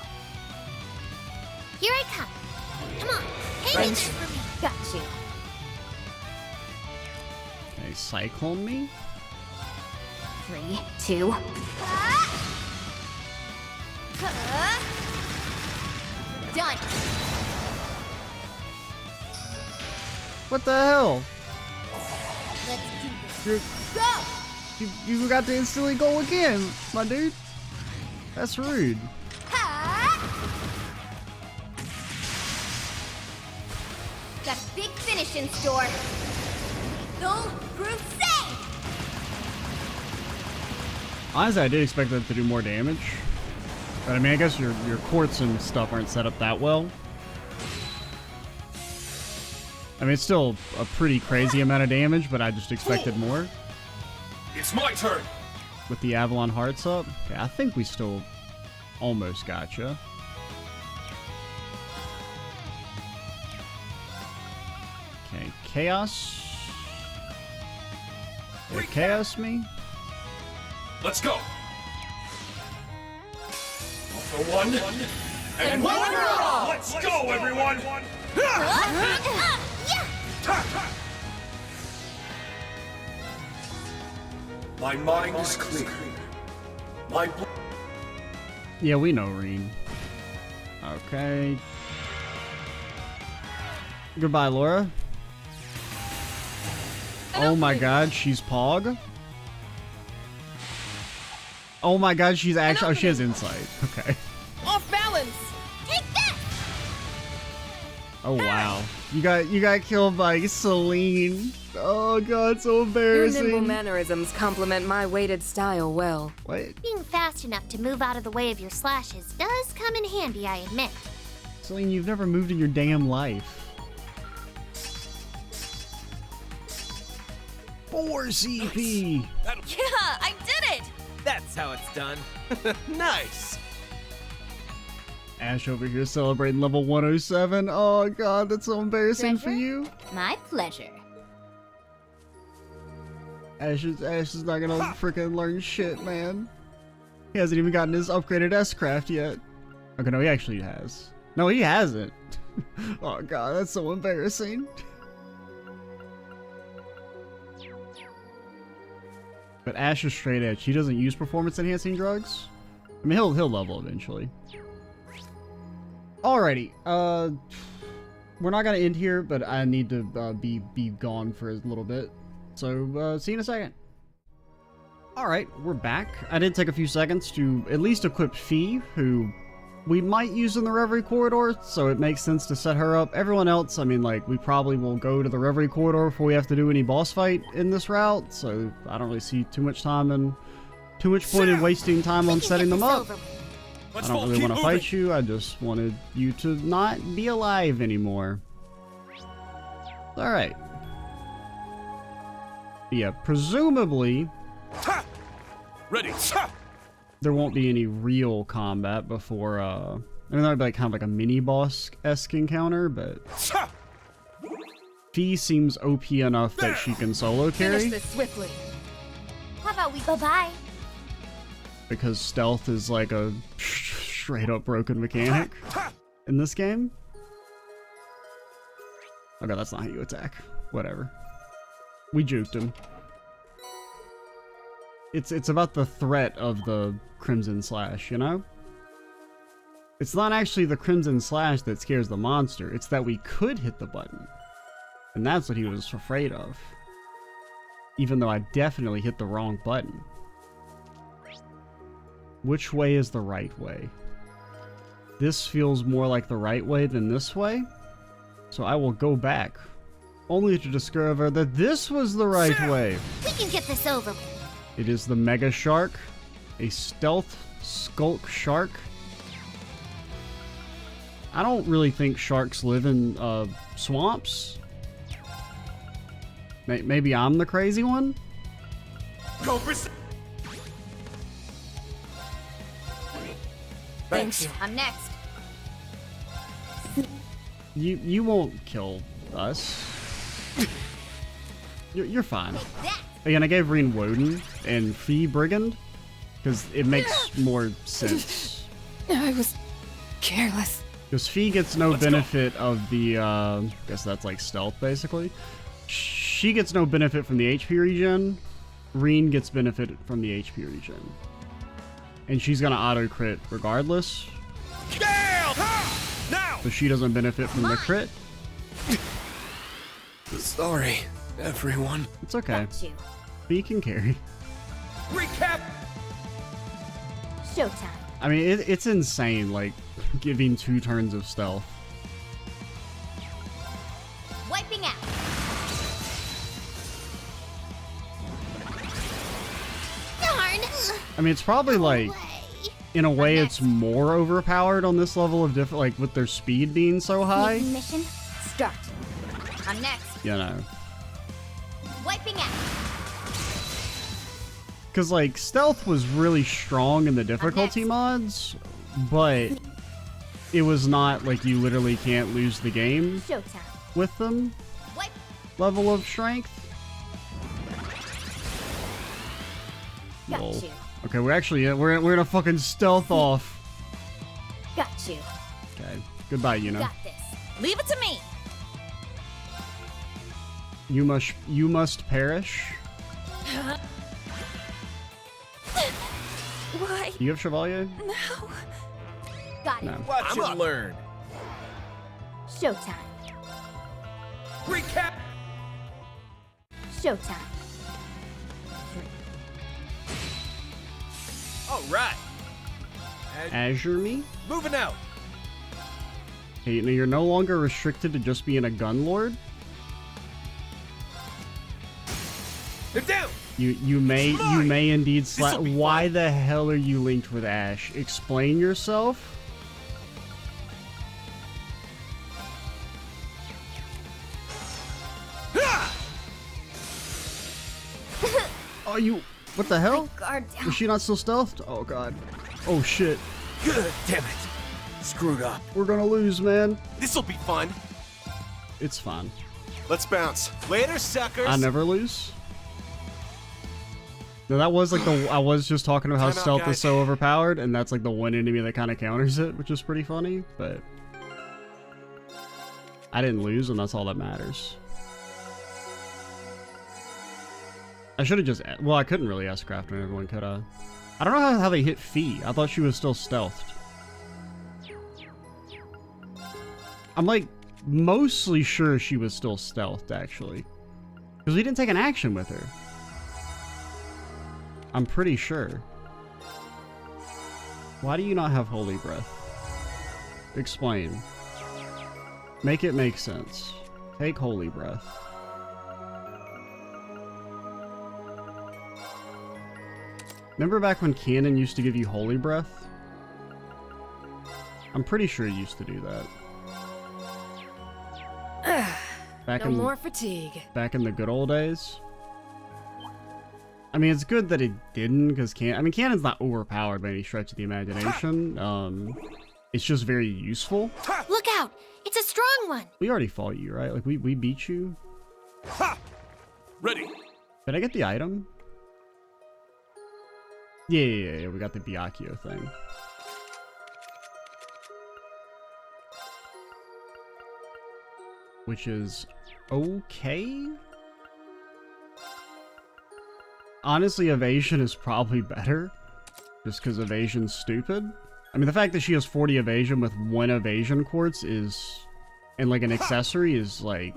Here I come. Come on, hang in there for me. Got you. Can I cyclone me? 3, 2. Done. What the hell? Let's do You're, this. Go! you got to instantly go again, my dude. That's rude. Got a big finish in store. Go Crusade! Honestly, I did expect that to do more damage. But I mean, I guess your courts and stuff aren't set up that well. I mean, it's still a pretty crazy amount of damage, but I just expected more. It's my turn. With the Avalon Hearts up? Okay, I think we still almost gotcha. Okay, Chaos. Yeah, Chaos me? Let's go. For one, and one for all. Let's go, everyone. My mind is clear. My Yeah, we know Rean. Okay. Goodbye, Laura. Oh my god, she's Pog? Oh my god, she's actually... Oh, she has insight. Okay. Off balance! Take that! Oh wow. You got killed by Celine. Oh god, so embarrassing. Your nimble mannerisms complement my weighted style well. What? Being fast enough to move out of the way of your slashes does come in handy, I admit. Celine, you've never moved in your damn life. 4 CP! Yeah, I did it! That's how it's done. Nice! Ash over here celebrating level 107. Oh god, that's so embarrassing for you. My pleasure. Ash is not gonna freaking learn shit, man. He hasn't even gotten his upgraded S-Craft yet. Okay, no, he actually has. No, he hasn't. Oh god, that's so embarrassing. But Ash is straight edge. He doesn't use performance enhancing drugs. I mean, he'll level eventually. Alrighty, we're not gonna end here, but I need to be gone for a little bit. So, see you in a second. Alright, we're back. I did take a few seconds to at least equip Fee, who we might use in the Reverie Corridor, so it makes sense to set her up. Everyone else, I mean, like, we probably will go to the Reverie Corridor before we have to do any boss fight in this route, so I don't really see too much time and too much point in wasting time on setting them up. I don't really want to fight you, I just wanted you to not be alive anymore. Alright. Yeah, presumably... Ready. there won't be any real combat before, I mean, that would be like, kind of like a mini-boss-esque encounter, but... Fee seems OP enough that she can solo carry. Finish this swiftly. How about we bye-bye? Because stealth is like a straight-up broken mechanic in this game. Okay, that's not how you attack. Whatever. We juked him. It's about the threat of the Crimson Slash, you know? It's not actually the Crimson Slash that scares the monster, it's that we could hit the button. And that's what he was afraid of. Even though I definitely hit the wrong button. Which way is the right way? This feels more like the right way than this way, so I will go back, only to discover that this was the right way. We can get this over with. It is the Mega Shark, a stealth skulk shark. I don't really think sharks live in swamps. Maybe I'm the crazy one? Thanks. I'm next. You won't kill us. You're fine. Again, I gave Rean Woden and Fee Brigand because it makes more sense. I was careless. Because Fee gets no benefit of the, I guess that's like stealth basically. She gets no benefit from the HP regen. Rean gets benefit from the HP regen. And she's gonna auto crit regardless. So she doesn't benefit from the crit. Sorry, everyone. It's okay. Fee can carry. Recap. Showtime. I mean, it's insane, like, giving 2 turns of stealth. Wiping out. Darn. I mean, it's probably like, in a way, it's more overpowered on this level of like with their speed being so high. Mission start. I'm next. You know. Wiping out. Because, like, stealth was really strong in the difficulty mods, but it was not like you literally can't lose the game with them. Level of strength. Got Lol. you. Okay, we're gonna fucking stealth off. Got you. Okay, goodbye, you know. Got this. Leave it to me. You must perish. Why? Do you have Chevalier? No. Got it. No. Watch and learn. Showtime. Recap. Showtime. All right. Azure me? Moving out. Hey, now you're no longer restricted to just being a gun lord. They're down. You may indeed slap. Why the hell are you linked with Ash? Explain yourself. Oh, you. What the hell? Guard down. Was she not still stealthed? Oh god. Oh shit. Good. Damn it. Screwed up. We're gonna lose, man. This'll be fun. It's fine. Let's bounce. Later, suckers. I never lose. No, that was like I was just talking about how Time out, stealth is guys. so overpowered, and that's like the one enemy that kind of counters it, which is pretty funny, but I didn't lose, and that's all that matters. I should have just, well, I couldn't really S-craft when everyone could have. I don't know how they hit Fee. I thought she was still stealthed. I'm like mostly sure she was still stealthed, actually. Because we didn't take an action with her. I'm pretty sure. Why do you not have holy breath? Explain. Make it make sense. Take holy breath. Remember back when Canon used to give you holy breath? I'm pretty sure he used to do that. No more fatigue. Back in the good old days. I mean, it's good that it didn't, because Canon's not overpowered by any stretch of the imagination. It's just very useful. Look out! It's a strong one! We already fought you, right? Like, we beat you. Ready. Did I get the item? Yeah, we got the Byakuya thing. Which is okay? Honestly, evasion is probably better. Just because evasion's stupid. I mean, the fact that she has 40 evasion with 1 evasion quartz is... and like an accessory is like...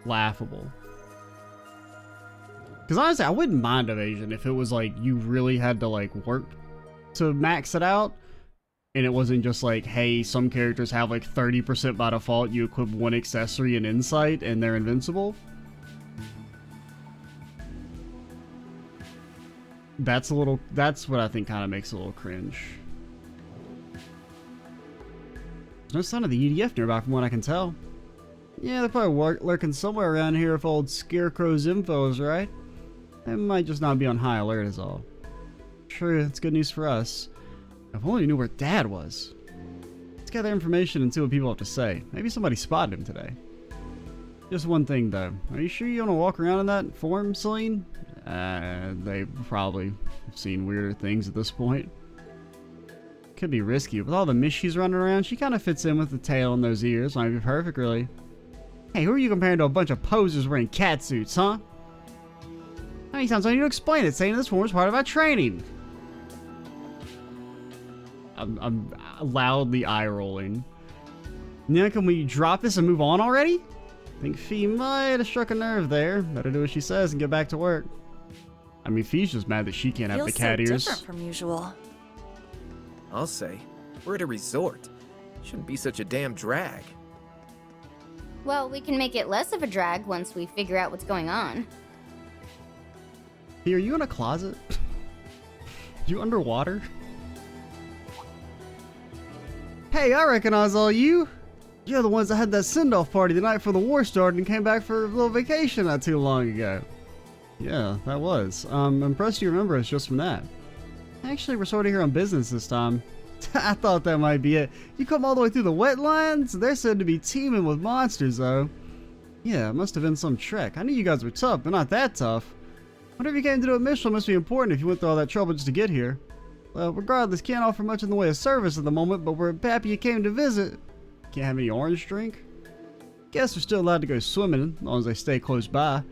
laughable. Because honestly, I wouldn't mind evasion if it was like you really had to like work to max it out. And it wasn't just like, hey, some characters have like 30% by default, you equip 1 accessory and insight and they're invincible. That's what I think kind of makes it a little cringe. There's no sign of the EDF nearby from what I can tell. Yeah, they're probably lurking somewhere around here if old Scarecrow's info is right. They might just not be on high alert is all. True, that's good news for us. If only we knew where Dad was. Let's gather information and see what people have to say. Maybe somebody spotted him today. Just one thing though. Are you sure you want to walk around in that form, Celine? They probably have seen weirder things at this point. Could be risky. With all the mist she's running around, she kind of fits in with the tail and those ears. Might be perfect, really. Hey, who are you comparing to a bunch of posers wearing cat suits, huh? How many times do I need to explain it, saying this form is part of our training? I'm loudly eye-rolling. Now can we drop this and move on already? I think Fee might have struck a nerve there. Better do what she says and get back to work. I mean, Fee's just mad that she can't have the cat ears. Different from usual. I'll say. We're at a resort. Shouldn't be such a damn drag. Well, we can make it less of a drag once we figure out what's going on. Fee, are you in a closet? You underwater? Hey, I recognize all you. You're the ones that had that send-off party the night before the war started and came back for a little vacation not too long ago. Yeah, that was. I'm impressed you remember us just from that. Actually, we're sort of here on business this time. I thought that might be it. You come all the way through the wetlands? They're said to be teeming with monsters, though. Yeah, it must have been some trek. I knew you guys were tough, but not that tough. Whatever you came to do at Michelin must be important if you went through all that trouble just to get here. Well, regardless, can't offer much in the way of service at the moment, but we're happy you came to visit. Can't have any orange drink? Guess we're still allowed to go swimming, as long as they stay close by.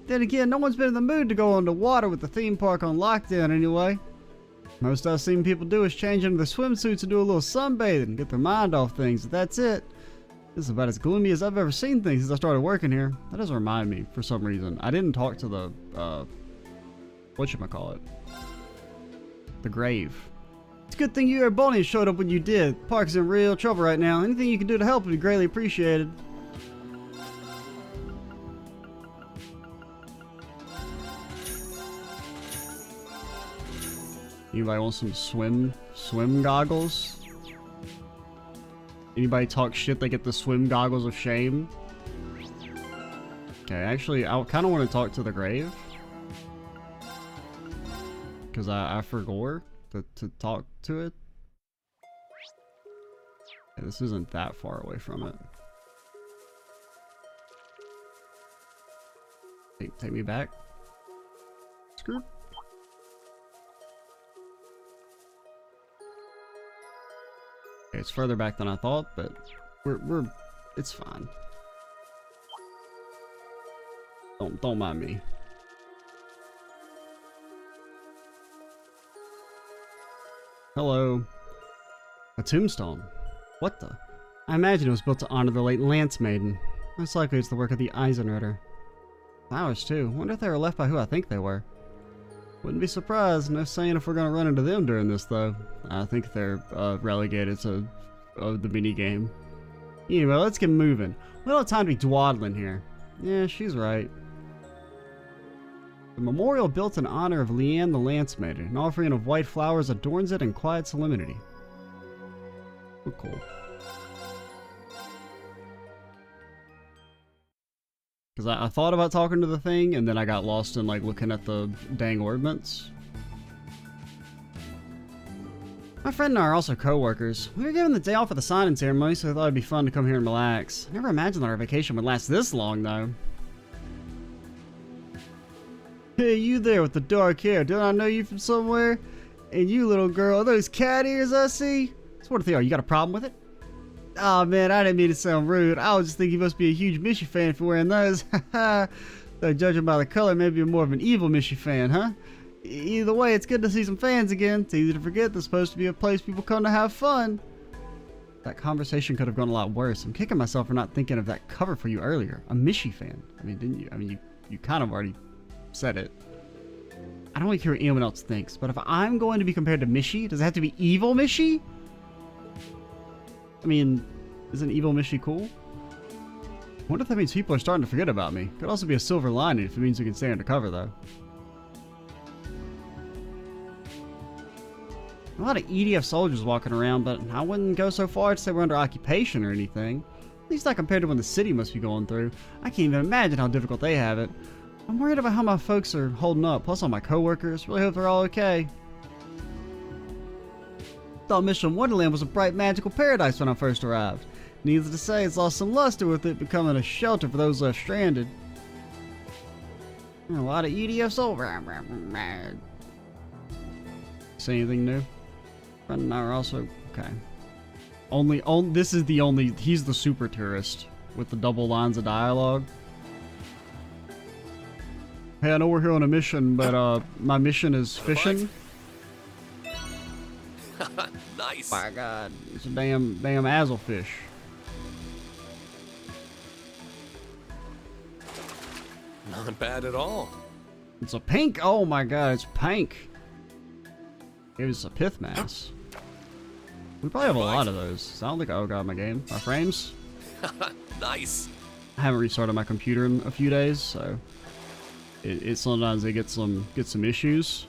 Then again, no one's been in the mood to go underwater with the theme park on lockdown anyway. Most I've seen people do is change into their swimsuits and do a little sunbathing and get their mind off things, but that's it. This is about as gloomy as I've ever seen things since I started working here. That doesn't remind me, for some reason. I didn't talk to the, whatchamacallit? The grave. It's a good thing you Erebonia showed up when you did. The park's in real trouble right now. Anything you can do to help would be greatly appreciated. Anybody want some swim goggles? Anybody talk shit, they get the swim goggles of shame? Okay, actually, I kind of want to talk to the grave. Because I forgot to talk to it. Yeah, this isn't that far away from it. Take me back. Screw. Okay, it's further back than I thought, but it's fine. Don't mind me. Hello. A tombstone. What the? I imagine it was built to honor the late Lance Maiden. Most likely it's the work of the Eisenritter. Flowers, too. Wonder if they were left by who I think they were. Wouldn't be surprised. No saying if we're going to run into them during this, though. I think they're relegated to the mini-game. Anyway, let's get moving. We don't have time to be dawdling here. Yeah, she's right. The memorial built in honor of Leanne the Lance Maiden. An offering of white flowers adorns it in quiet solemnity. Oh, cool. Because I thought about talking to the thing, and then I got lost in, like, looking at the dang ordnance. My friend and I are also co-workers. We were given the day off for the signing ceremony, so I thought it'd be fun to come here and relax. I never imagined that our vacation would last this long, though. Hey, you there with the dark hair. Don't I know you from somewhere? And you, little girl, are those cat ears I see? So what do you think? You got a problem with it? Oh man, I didn't mean to sound rude. I was just thinking you must be a huge Mishy fan for wearing those. Though judging by the color, maybe you're more of an evil Mishy fan, huh? Either way, it's good to see some fans again. It's easy to forget there's supposed to be a place people come to have fun. That conversation could have gone a lot worse. I'm kicking myself for not thinking of that cover for you earlier. A Mishy fan. I mean, didn't you? I mean, you kind of already said it. I don't really care what anyone else thinks, but if I'm going to be compared to Mishy, does it have to be evil Mishy? I mean, isn't evil Mishy cool? I wonder if that means people are starting to forget about me. Could also be a silver lining if it means we can stay undercover, though. A lot of EDF soldiers walking around, but I wouldn't go so far to say we're under occupation or anything. At least not compared to when the city must be going through. I can't even imagine how difficult they have it. I'm worried about how my folks are holding up, plus all my co-workers. Really hope they're all okay. Thought Michelin Wonderland was a bright magical paradise when I first arrived. Needless to say, it's lost some luster with it becoming a shelter for those left stranded. A lot of EDFs over. Say anything new? Friend and I are also okay. This is the only. He's the super tourist with the double lines of dialogue. Hey, I know we're here on a mission, but my mission is fishing. Nice. My God, it's a damn Azelfish. Not bad at all. It's a pink. Oh my God, it's pink. It was a pith mass. We probably have a lot of those. So I don't think. Oh God, my game, my frames. Nice. I haven't restarted my computer in a few days, so it sometimes it gets some issues.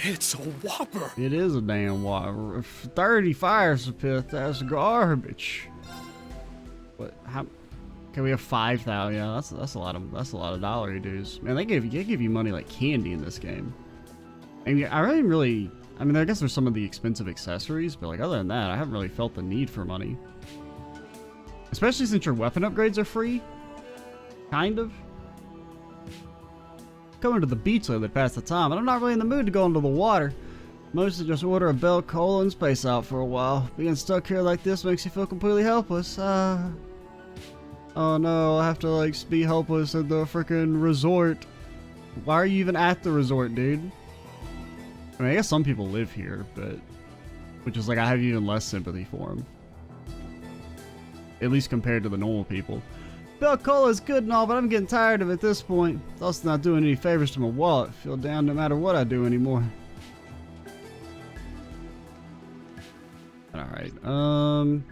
It's a whopper. It is a damn whopper. 30 fires a pith. That's garbage. What? How? Can we have 5,000? Yeah, that's a lot of dollar dues. Man, they give you money like candy in this game. I mean, I mean, I guess there's some of the expensive accessories, but like other than that, I haven't really felt the need for money. Especially since your weapon upgrades are free. Kind of. Coming to the beach lately to pass the time, and I'm not really in the mood to go into the water. Mostly just order a Bell Cola and space out for a while. Being stuck here like this makes you feel completely helpless. Oh no, I'll have to like be helpless at the freaking resort. Why are you even at the resort, dude? I mean, I guess some people live here, but which is like I have even less sympathy for them. At least compared to the normal people. Bell Cola is good and all, but I'm getting tired of it at this point. It's also not doing any favors to my wallet. Feel down no matter what I do anymore. Alright, well,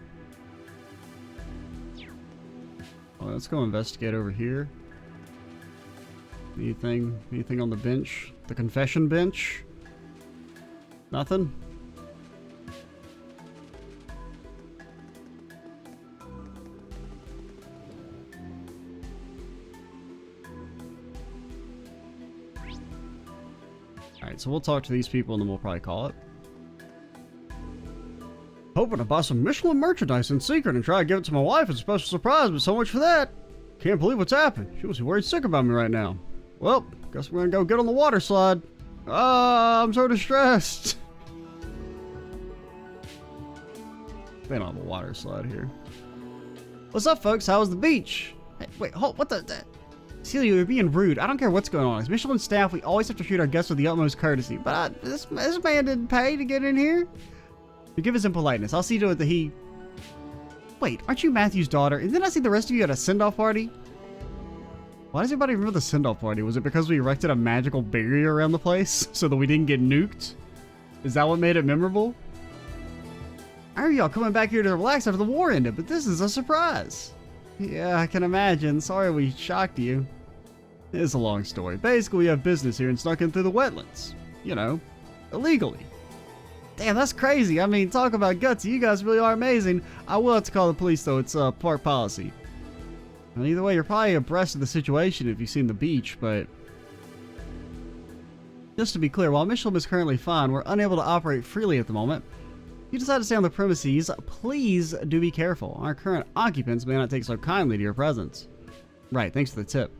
let's go investigate over here. Anything on the bench? The confession bench? Nothing? Alright, so we'll talk to these people and then we'll probably call it. Hoping to buy some Michelin merchandise in secret and try to give it to my wife as a special surprise, but so much for that. Can't believe what's happened. She was worried sick about me right now. Well, guess we're gonna go get on the water slide. I'm so distressed. They don't have a water slide here. What's up, folks? How was the beach? Hey, wait, hold, what the? Celia, you're being rude. I don't care what's going on. As Michelin staff, we always have to treat our guests with the utmost courtesy. But this man didn't pay to get in here. Forgive his impoliteness. I'll see to it that he... Wait, aren't you Matthew's daughter? And then I see the rest of you at a send-off party? Why does anybody remember the send-off party? Was it because we erected a magical barrier around the place so that we didn't get nuked? Is that what made it memorable? I heard y'all coming back here to relax after the war ended, but this is a surprise. Yeah, I can imagine. Sorry we shocked you. It's a long story. Basically, we have business here and snuck in through the wetlands. You know, illegally. Damn, that's crazy. I mean, talk about gutsy. You guys really are amazing. I will have to call the police, though. It's park policy. And either way, you're probably abreast of the situation if you've seen the beach, but... Just to be clear, while Michelin is currently fine, we're unable to operate freely at the moment. If you decide to stay on the premises, please do be careful. Our current occupants may not take so kindly to your presence. Right, thanks for the tip.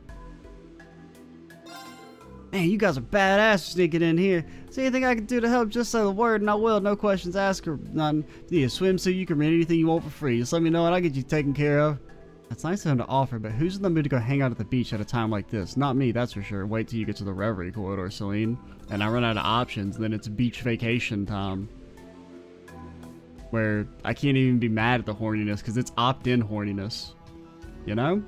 Man, you guys are badass for sneaking in here. See anything I can do to help, just say the word and I will. No questions asked or none. If you need a swimsuit, you can rent anything you want for free. Just let me know and I'll get you taken care of. That's nice of him to offer, but who's in the mood to go hang out at the beach at a time like this? Not me, that's for sure. Wait till you get to the Reverie corridor, Celine. And I run out of options, and then it's beach vacation time. Where I can't even be mad at the horniness, because it's opt-in horniness. You know?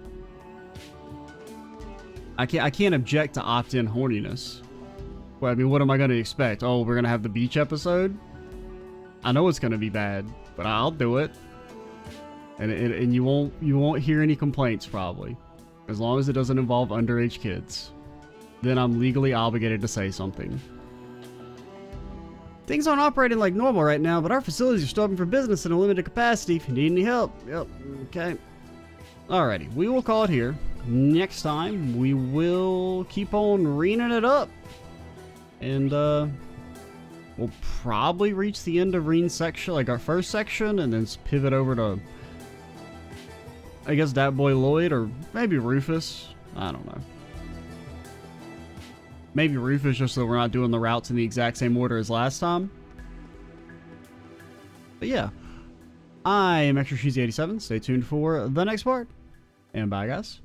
I can't object to opt-in horniness. Well, I mean, what am I going to expect? Oh, we're going to have the beach episode? I know it's going to be bad, but I'll do it. And you won't hear any complaints, probably. As long as it doesn't involve underage kids. Then I'm legally obligated to say something. Things aren't operating like normal right now, but our facilities are still open for business in a limited capacity. If you need any help, yep, okay. Alrighty, we will call it here. Next time, we will keep on reaming it up. And, we'll probably reach the end of Rean's section, like our first section, and then pivot over to, I guess, that boy Lloyd, or maybe Rufus. I don't know. Maybe Rufus, just so we're not doing the routes in the exact same order as last time. But yeah, I am Extra Cheesy 87. Stay tuned for the next part. And bye, guys.